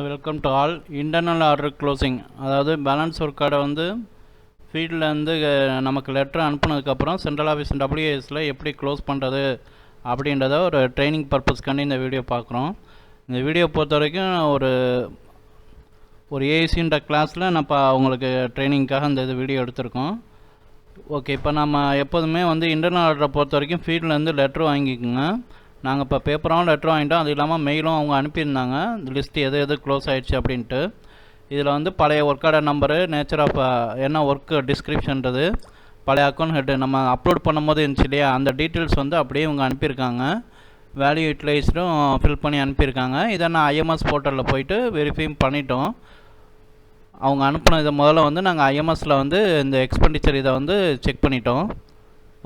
Welcome to all. Internal order closing, அதாவது balance work கார்டை வந்து ஃபீல்ட்லேருந்து நமக்கு லெட்டர் அனுப்புனதுக்கப்புறம் சென்ட்ரல் ஆஃபீஸ் டபிள்யூஎஸில் எப்படி க்ளோஸ் பண்ணுறது அப்படின்றத ஒரு ட்ரைனிங் பர்பஸ்க்காண்டி இந்த வீடியோ பார்க்குறோம். இந்த வீடியோ பொறுத்த வரைக்கும் ஒரு ஏஐசின்ற கிளாஸில் நான் இப்போ அவங்களுக்கு ட்ரைனிங்காக இந்த வீடியோ எடுத்திருக்கோம். ஓகே, இப்போ நம்ம எப்போதுமே வந்து இன்டர்னல் ஆர்டரை பொறுத்த வரைக்கும் ஃபீல்ட்லேருந்து லெட்ரு வாங்கிக்கோங்க. நாங்கள் இப்போ பேப்பராகவும் லெட்டர் வாங்கிட்டோம், அது இல்லாமல் மெயிலும் அவங்க அனுப்பியிருந்தாங்க இந்த லிஸ்ட்டு எது க்ளோஸ் ஆகிடுச்சு அப்படின்ட்டு. இதில் வந்து பழைய work order number, nature of என்ன ஒர்க்கு டிஸ்கிரிப்ஷன்றது, பழைய அக்கௌண்ட் ஹெட்டு நம்ம அப்லோட் பண்ணும்போது இருந்துச்சு இல்லையா, அந்த டீட்டெயில்ஸ் வந்து அப்படியே இவங்க அனுப்பியிருக்காங்க. வேல்யூ யூட்டிலைஸ்டும் ஃபில் பண்ணி அனுப்பியிருக்காங்க. இதை நான் ஐஎம்எஸ் போர்ட்டலில் போயிட்டு வெரிஃபையும் பண்ணிட்டோம். அவங்க அனுப்பின இதை முதல்ல வந்து நாங்கள் ஐஎம்எஸில் வந்து இந்த எக்ஸ்பெண்டிச்சர் இதை வந்து செக் பண்ணிட்டோம்.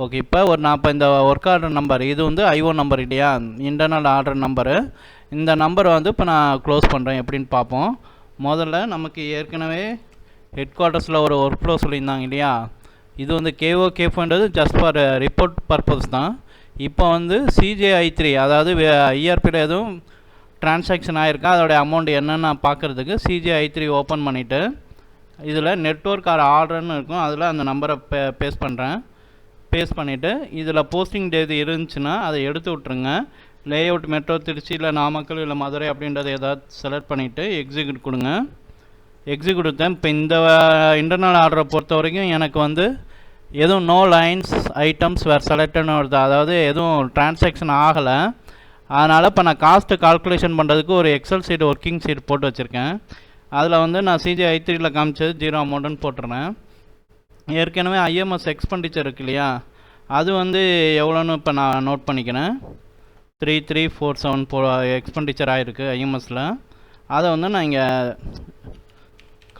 ஓகே, இப்போ நான் இப்போ இந்த ஒர்க் ஆர்டர் நம்பர், இது வந்து ஐஓ நம்பர் இல்லையா, இன்டர்னல் ஆர்டர் நம்பரு. இந்த நம்பரை வந்து இப்போ நான் க்ளோஸ் பண்ணுறேன் எப்படின்னு பார்ப்போம். முதல்ல நமக்கு ஏற்கனவே ஹெட் குவார்ட்டர்ஸில் ஒரு ஒர்க் ஃப்ளோ சொல்லியிருந்தாங்க இல்லையா, இது வந்து கேஃப்ன்றது ஜஸ்ட் ஃபார் ரிப்போர்ட் பர்பஸ் தான். இப்போ வந்து சிஜேஐ3, அதாவது இஆர்பியில் எதுவும் டிரான்சாக்ஷன் ஆகிருக்கா, அதோடைய அமௌண்ட் என்னென்னு பார்க்குறதுக்கு சிஜேஐ3 ஓப்பன் பண்ணிவிட்டு இதில் நெட்வொர்க் ஆர்டர்னு இருக்கும், அதில் அந்த நம்பரை பேஸ்ட் பண்ணுறேன். பேஸ்ட் பண்ணிவிட்டு இதில் போஸ்டிங் தேதி இருந்துச்சுன்னா அதை எடுத்து விட்ருங்க. லேஅவுட் மெட்ரோ திருச்சி இல்லை நாமக்கல் இல்லை மதுரை அப்படின்றத ஏதாவது செலக்ட் பண்ணிவிட்டு எக்ஸிக்யூட் கொடுங்க. எக்ஸிக்யூட் கொடுத்தேன். இப்போ இந்த இன்டர்னல் ஆர்டரை பொறுத்த வரைக்கும் எனக்கு வந்து எதுவும் நோ லைன்ஸ் ஐட்டம்ஸ் வேறு செலக்டட்னு வருது, அதாவது எதுவும் டிரான்சாக்ஷன் ஆகலை. அதனால் இப்போ நான் காஸ்ட்டு கால்குலேஷன் பண்ணுறதுக்கு ஒரு எக்ஸல் சீட் ஒர்க்கிங் சீட் போட்டு வச்சுருக்கேன். அதில் வந்து நான் சிஜிஐ3யில் காமிச்சது 0 அமௌண்ட்டுன்னு போட்டுறேன். ஏற்கனவே ஐஎம்எஸ் எக்ஸ்பெண்டிச்சர் இருக்கு இல்லையா, அது வந்து எவ்வளோன்னு இப்போ நான் நோட் பண்ணிக்கிறேன். 3347 எக்ஸ்பெண்டிச்சர் ஆகிருக்கு ஐஎம்எஸில். அதை வந்து நான் இங்கே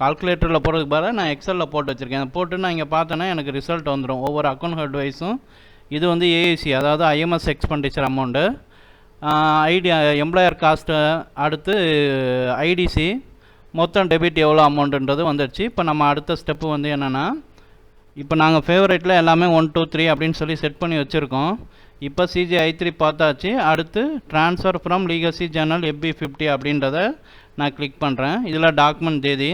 கால்குலேட்டரில் போடுறதுக்கு பதிலாக நான் எக்ஸலில் போட்டு வச்சுருக்கேன். போட்டு நான் இங்கே பார்த்தேன்னா எனக்கு ரிசல்ட் வந்துடும் ஒவ்வொரு அக்கௌண்ட் ஹெட் வைஸும். இது வந்து ஏஐசி, அதாவது IMS expenditure amount, employer cost, அடுத்து ஐடிசி, மொத்தம் டெபிட் எவ்வளோ அமௌண்ட்டுன்றது வந்துடுச்சு. இப்போ நம்ம அடுத்த ஸ்டெப்பு வந்து என்னென்னா, இப்போ நாங்கள் ஃபேவரேட்டில் எல்லாமே 1 2 3 அப்படின்னு சொல்லி செட் பண்ணி வச்சுருக்கோம். இப்போ சிஜிஐ3 பார்த்தாச்சு. அடுத்து transfer from legacy Journal FB50 அப்படின்றத நான் கிளிக் பண்ணுறேன். இதில் டாக்குமெண்ட் தேதி,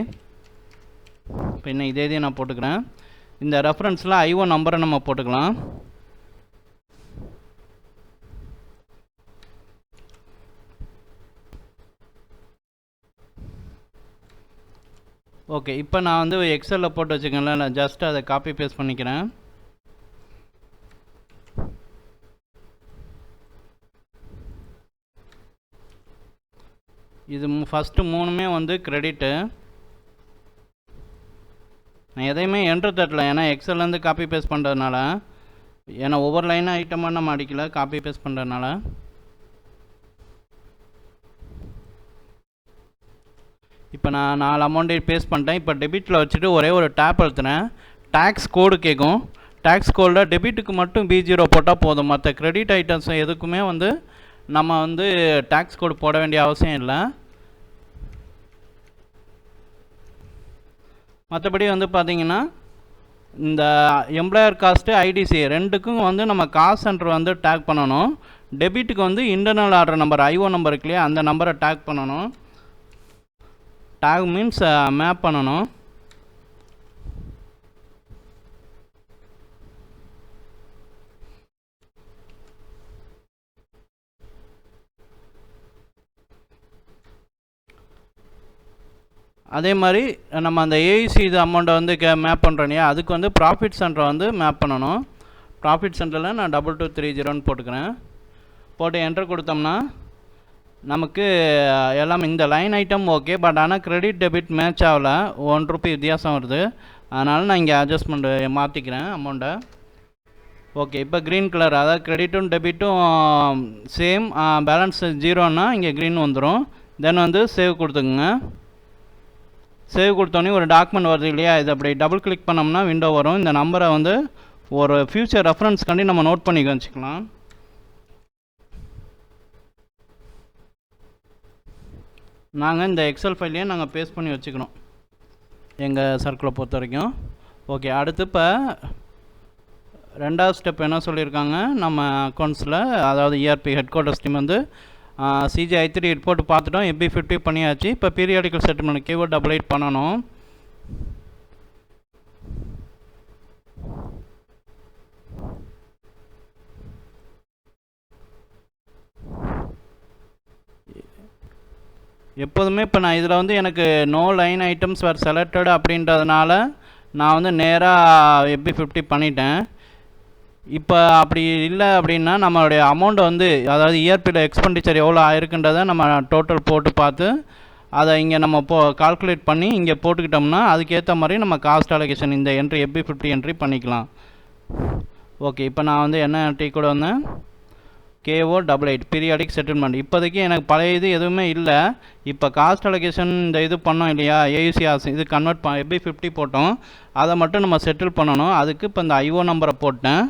இப்போ இன்னைக்கு தேதியை நான் போட்டுக்கிறேன். இந்த ரெஃபரன்ஸில் ஐஓ நம்பரை நம்ம போட்டுக்கலாம். ஓகே, இப்போ நான் வந்து எக்ஸலில் போட்டு வச்சுக்கேன்ல, நான் ஜஸ்ட் அதை காப்பி பேஸ்ட் பண்ணிக்கிறேன். இது ஃபஸ்ட்டு 3மே வந்து கிரெடிட்டு. நான் எதையுமே என்ட்ரு தட்டல, ஏன்னா எக்ஸல்லேருந்து காப்பி பேஸ்ட் பண்ணுறதுனால, ஏன்னா ஒவ்வொரு லைனாக ஐட்டமாக நம்ம அடிக்கல, காப்பி பேஸ்ட் பண்ணுறதுனால. இப்போ நான் 4 அமௌண்ட்டை பேஸ்ட் பண்ணிட்டேன். இப்போ டெபிட்டில் வச்சுட்டு ஒரே ஒரு டேப் அழுத்துனேன். டேக்ஸ் கோடு கேட்கும். டேக்ஸ் கோடில் டெபிட்டுக்கு மட்டும் B0 போட்டால் போதும். மற்ற கிரெடிட் ஐட்டம்ஸ் எதுக்குமே வந்து நம்ம வந்து டேக்ஸ் கோடு போட வேண்டிய அவசியம் இல்லை. மற்றபடி வந்து பார்த்திங்கன்னா இந்த எம்ப்ளாயர் காஸ்ட்டு ஐடிசி ரெண்டுக்கும் வந்து நம்ம காஸ்ட் சென்டர் வந்து டேக் பண்ணணும். டெபிட்டுக்கு வந்து internal order number IO number இருக்கு இல்லையா, அந்த நம்பரை டேக் பண்ணணும். டேக் மீன்ஸ் மேப் பண்ணணும். அதே மாதிரி நம்ம அந்த ஏஐசி இது அமௌண்ட்டை வந்து மேப் பண்ணுறோம் இல்லையா, அதுக்கு வந்து ப்ராஃபிட் சென்டரை வந்து மேப் பண்ணணும். ப்ராஃபிட் சென்டரில் நான் 2230ன்னு போட்டுக்கிறேன். போட்டு என்டர் கொடுத்தோம்னா நமக்கு எல்லாம் இந்த லைன் ஐட்டம் ஓகே, பட் ஆனால் கிரெடிட் டெபிட் மேட்ச் ஆகல, 1 ரூபி வித்தியாசம் வருது. அதனால் நான் இங்கே அட்ஜஸ்ட்மெண்ட் மாற்றிக்கிறேன் அமௌண்ட்டை. ஓகே, இப்போ க்ரீன் கலர், அதாவது கிரெடிட்டும் டெபிட்டும் சேம், பேலன்ஸ் 0ன்னா இங்கே க்ரீன் வந்துடும். தென் வந்து சேவ் கொடுத்துக்குங்க. சேவ் கொடுத்தோன்னே ஒரு டாக்குமெண்ட் வருது இல்லையா, இது அப்படி டபுள் கிளிக் பண்ணோம்னா விண்டோ வரும். இந்த நம்பரை வந்து ஒரு ஃப்யூச்சர் ரெஃபரன்ஸ்க்காண்டி நம்ம நோட் பண்ணி வச்சுக்கலாம். நாங்கள் இந்த எக்ஸல் ஃபைல்லையே நாங்கள் பேஸ்ட் பண்ணி வச்சுக்கணும் எங்கள் சர்க்கிளை பொறுத்த வரைக்கும். ஓகே, அடுத்து இப்போ ரெண்டாவது ஸ்டெப் என்ன சொல்லியிருக்காங்க நம்ம அக்கௌண்ட்ஸில், அதாவது இஆர்பி ஹெட் குவார்ட்டர்ஸ் டீம் வந்து CJ-I3 ரிப்போர்ட் பார்த்துட்டோம். FB50 பண்ணியாச்சு. இப்போ பீரியாடிக்கல் செட்டில்மெண்ட் KO 88 பண்ணணும். எப்போதுமே இப்போ நான் இதில் வந்து எனக்கு நோ லைன் ஐட்டம்ஸ் வேர் செலக்டட் அப்படின்றதுனால நான் வந்து நேராக FB50 பண்ணிட்டேன். இப்போ அப்படி இல்லை அப்படின்னா நம்மளுடைய அமௌண்ட்டை வந்து அதாவது இயர்பியில் எக்ஸ்பெண்டிச்சர் எவ்வளோ ஆயிருக்குன்றதை நம்ம டோட்டல் போட்டு பார்த்து அதை இங்கே நம்ம கால்குலேட் பண்ணி இங்கே போட்டுக்கிட்டோம்னா அதுக்கேற்ற மாதிரி நம்ம காஸ்ட் அலோகேஷன் இந்த என்ட்ரி FB50 என்ட்ரி பண்ணிக்கலாம். ஓகே, இப்போ நான் வந்து என்ன என்ட்ரி கூட வந்தேன் KO 88 பீரியாடிக் செட்டில்மெண்ட். இப்போதைக்கு எனக்கு பழைய இது எதுவுமே இல்லை. இப்போ காஸ்ட் அலோகேஷன் இந்த இது பண்ணோம் இல்லையா, AUC இது கன்வெர்ட் FB50 போட்டோம், அதை மட்டும் நம்ம செட்டில் பண்ணணும். அதுக்கு இப்போ இந்த IO நம்பரை போட்டேன்.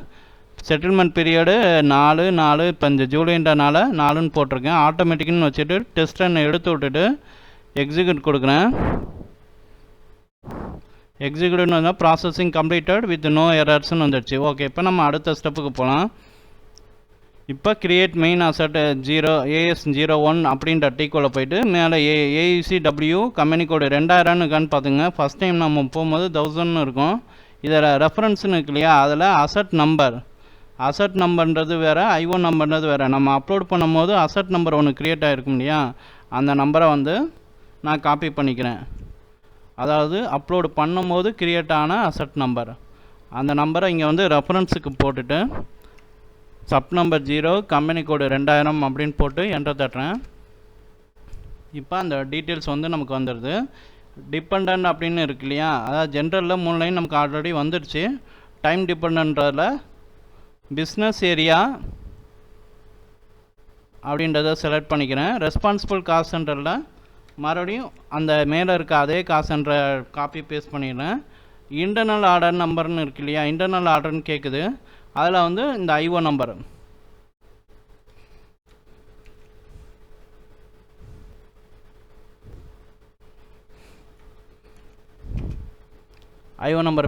செட்டில்மெண்ட் பீரியடு 4 இப்போ இந்த ஜூலைன்றனால 4ன்னு போட்டிருக்கேன். ஆட்டோமேட்டிக்னு வச்சுட்டு டெஸ்ட் ரன் எடுத்து விட்டுட்டு எக்ஸிக்யூட் கொடுக்குறேன். எக்ஸிக்யூட்னு வந்தால் ப்ராசஸிங் கம்ப்ளீட்டட் வித் நோ எரர்ஸ்ன்னு வந்துடுச்சு. ஓகே, இப்போ நம்ம அடுத்த ஸ்டெப்புக்கு போகலாம். இப்போ கிரியேட் மெயின் அசட் AS01 அப்படின்ற டீக்குள்ளே போயிட்டு மேலே AUCW கம்பெனி கோடு 2000 இருக்கான்னு பார்த்துங்க. ஃபஸ்ட் டைம் நம்ம போகும்போது 1000 இருக்கும். இதில் ரெஃபரன்ஸ்னு இருக்கு இல்லையா, அதில் அசட் நம்பர்ன்றது வேறு, IO நம்பர்ன்றது வேறு. நம்ம அப்லோட் பண்ணும்போது அசட் நம்பர் ஒன்று க்ரியேட் ஆகிருக்கும் இல்லையா, அந்த நம்பரை வந்து நான் காப்பி பண்ணிக்கிறேன். அதாவது அப்லோடு பண்ணும்போது க்ரியேட் ஆன அசட் நம்பர், அந்த நம்பரை இங்கே வந்து ரெஃபரன்ஸுக்கு போட்டுட்டு சப் நம்பர் 0 கம்பெனி கோடு 2000 அப்படின்னு போட்டு என்டர் தட்டுறேன். இப்போ அந்த டீட்டெயில்ஸ் வந்து நமக்கு வந்துடுது. டிபெண்ட் அப்படின்னு இருக்கு இல்லையா, அதாவது ஜென்ரலில் 3 லைன் நமக்கு ஆல்ரெடி வந்துடுச்சு. டைம் டிபெண்டன்றதில் பிஸ்னஸ் ஏரியா அப்படின்றத செலக்ட் பண்ணிக்கிறேன். ரெஸ்பான்சிபிள் காஸ்ட் சென்டரில் மறுபடியும் அந்த மேலே இருக்க அதே காஸ்ட் சென்டரை காப்பி பேஸ்ட் பண்ணிடுறேன். இன்டர்னல் ஆர்டர் நம்பர்னு இருக்கு இல்லையா, இன்டர்னல் ஆர்டர்னு கேட்குது. அதில் வந்து இந்த IO நம்பர்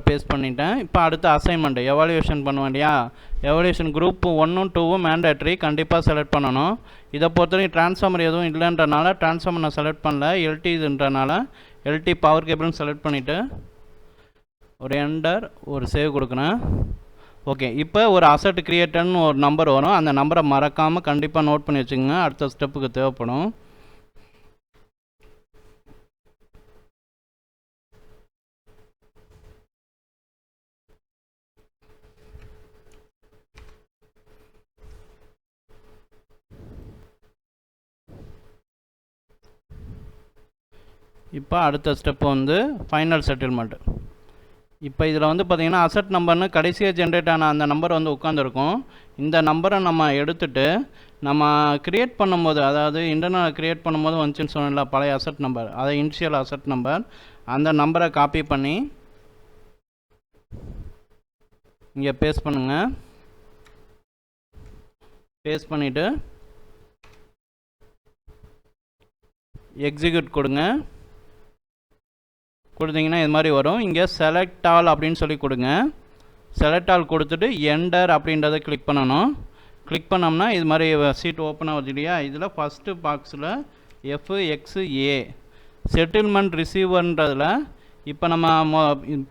பேஸ்ட் பண்ணிட்டேன். இப்போ அடுத்த அசைன்மெண்ட் எவாலுவேஷன் பண்ணுவேன் இல்லையா, எவாலுவேஷன் குரூப் 1 2 மேண்டேட்ரி கண்டிப்பாக செலக்ட் பண்ணணும். இதை பொறுத்தவரைக்கும் டிரான்ஸ்ஃபார்மர் எதுவும் இல்லைன்றனால டிரான்ஸ்ஃபார்மர் நான் செலக்ட் பண்ணல. LT இதுன்றனால LT பவர் கேபிள்னு செலக்ட் பண்ணிவிட்டு ஒரு என்டர் ஒரு சேவ் கொடுக்குறேன். ஓகே, இப்போ ஒரு அசட் கிரியேட்டர்னு ஒரு நம்பர் வரும். அந்த நம்பரை மறக்காமல் கண்டிப்பாக நோட் பண்ணி வச்சுக்கோங்க, அடுத்த ஸ்டெப்புக்கு தேவைப்படும். இப்போ அடுத்த ஸ்டெப்பு வந்து ஃபைனல் செட்டில்மெண்ட். இப்போ இதில் வந்து பார்த்திங்கன்னா அசட் நம்பர்னு கடைசியாக ஜென்ரேட் ஆன அந்த நம்பர் வந்து உட்காந்துருக்கும். இந்த நம்பரை நம்ம எடுத்துகிட்டு நம்ம க்ரியேட் பண்ணும்போது, அதாவது இன்டர்னல் க்ரியேட் பண்ணும்போது வந்துச்சுன்னு சொன்னல பழைய அசட் நம்பர், அதை இனிஷியல் அசட் நம்பர், அந்த நம்பரை காப்பி பண்ணி இங்கே பேஸ்ட் பண்ணுங்கள். பேஸ்ட் பண்ணிவிட்டு எக்ஸிக்யூட் கொடுங்க. கொடுத்தீங்கன்னா இது மாதிரி வரும். இங்கே செலக்ட் ஆல் அப்படின்னு சொல்லி கொடுங்க. செலக்ட் ஆல் கொடுத்துட்டு என்டர் அப்படின்றத கிளிக் பண்ணணும். கிளிக் பண்ணோம்னா இது மாதிரி சீட் ஓப்பன் ஆகுது இல்லையா, இதில் ஃபஸ்ட்டு பாக்ஸில் FXA செட்டில்மெண்ட் ரிசீவர்ன்றதில் இப்போ நம்ம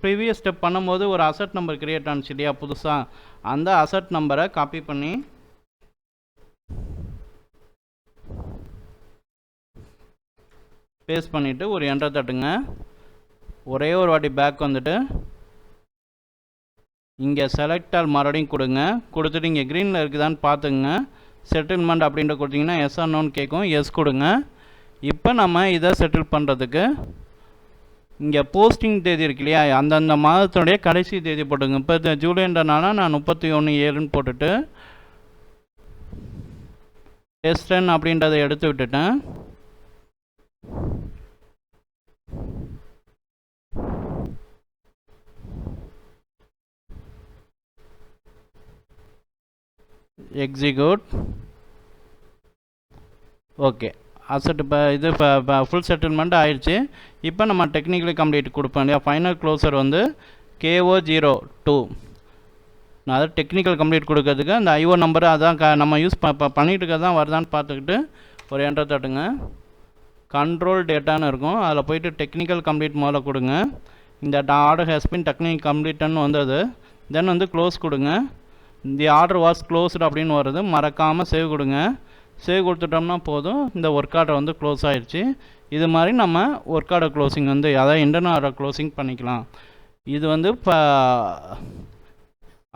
ப்ரீவியஸ் ஸ்டெப் பண்ணும்போது ஒரு அசட் நம்பர் கிரியேட் ஆனிச்சு இல்லையா புதுசாக, அந்த அசட் நம்பரை காப்பி பண்ணி பேஸ்ட் பண்ணிவிட்டு ஒரு என்டர் தட்டுங்க. ஒரே ஒரு வாட்டி பேக் வந்துட்டு இங்கே செலக்ட் ஆல் மறுபடியும் கொடுங்க. கொடுத்துட்டு இங்கே க்ரீனில் இருக்குதான்னு பார்த்துங்க. செட்டில்மெண்ட் அப்படின்ற கொடுத்தீங்கன்னா எஸ் ஆர் நோன்னு கேட்கும், எஸ் கொடுங்க. இப்போ நம்ம இதை செட்டில் பண்ணுறதுக்கு இங்கே போஸ்டிங் தேதி இருக்கு இல்லையா, அந்தந்த மாதத்தினுடைய கடைசி தேதி போட்டுங்க. இப்போ ஜூலைன்றனால நான் 31/7 போட்டுட்டு டெஸ்ட் ரன் அப்படின்றத எடுத்து விட்டுட்டேன். எக்ஸிக்யூட். ஓகே, அசட் இப்போ இது இப்போ ஃபுல் செட்டில்மெண்ட் ஆயிடுச்சு. இப்போ நம்ம டெக்னிக்கலி கம்ப்ளீட் கொடுப்போம் இல்லையா, ஃபைனல் க்ளோசர் வந்து KO02. நான் அதை டெக்னிக்கல் கம்ப்ளீட் கொடுக்கறதுக்கு அந்த IO நம்பர் அதான் நம்ம யூஸ் பண்ணிட்டு இருக்கிறது தான் வருதான்னு பார்த்துக்கிட்டு ஒரு என்டர் தட்டுங்க. கண்ட்ரோல் டேட்டான்னு இருக்கும், அதில் போய்ட்டு டெக்னிக்கல் கம்ப்ளீட் முதல்ல கொடுங்க. இந்த ஆர்டர் ஹேஸ் பின் டெக்னிக்கல் கம்ப்ளீட்னு வந்தது. தென் வந்து க்ளோஸ் கொடுங்க. தி ஆர்டர் வாஸ் க்ளோஸ்டு அப்படின்னு வருது. மறக்காமல் சேவ் கொடுங்க. சேவ் கொடுத்துட்டோம்னா போதும், இந்த ஒர்க் ஆர்டர் வந்து க்ளோஸ் ஆகிடுச்சு. இது மாதிரி நம்ம ஒர்க் ஆர்டர் க்ளோசிங் வந்து அதாவது இன்டர்னல் ஆர்டர் க்ளோசிங் பண்ணிக்கலாம். இது வந்து இப்போ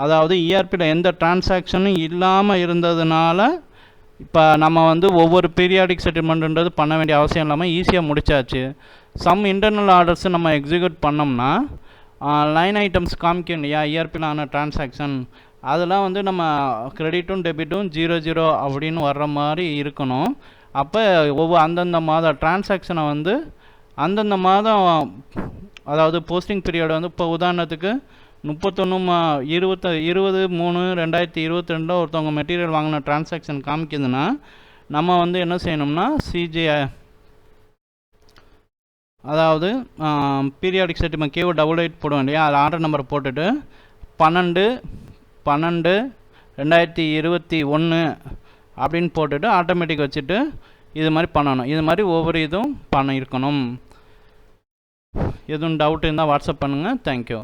அதாவது இஆர்பியில் எந்த டிரான்சாக்ஷனும் இல்லாமல் இருந்ததுனால இப்போ நம்ம வந்து ஒவ்வொரு பீரியாடிக் செட்டில்மெண்ட்டுன்றது பண்ண வேண்டிய அவசியம் இல்லாமல் ஈஸியாக முடிச்சாச்சு. சம் இன்டர்னல் ஆர்டர்ஸ் நம்ம எக்ஸிக்யூட் பண்ணோம்னா லைன் ஐட்டம்ஸ் காமிக்கும் இல்லையா, இஆர்பியில் ஆன டிரான்சாக்ஷன் அதெல்லாம் வந்து நம்ம கிரெடிட்டும் டெபிட்டும் 0 அப்படின்னு வர்ற மாதிரி இருக்கணும். அப்போ அந்தந்த மாதம் டிரான்சாக்ஷனை வந்து அந்தந்த மாதம் அதாவது போஸ்டிங் பீரியட் வந்து இப்போ உதாரணத்துக்கு 31/20/3/2022 ஒருத்தவங்க மெட்டீரியல் வாங்கின டிரான்சாக்ஷன் காமிக்குதுன்னா நம்ம வந்து என்ன செய்யணும்னா சிஜே அதாவது பீரியாடிக் செட்டில்மெண்ட் கேவ் 88 போடுவோம் இல்லையா, அதில் ஆர்டர் நம்பர் போட்டுட்டு 12/12/2021 அப்படின்னு போட்டுட்டு ஆட்டோமேட்டிக் வச்சுட்டு இது மாதிரி பண்ணணும். இது மாதிரி ஒவ்வொரு இதுவும் பண்ணியிருக்கணும். எதுவும் டவுட் இருந்தால் வாட்ஸ்அப் பண்ணுங்கள். தேங்க்யூ.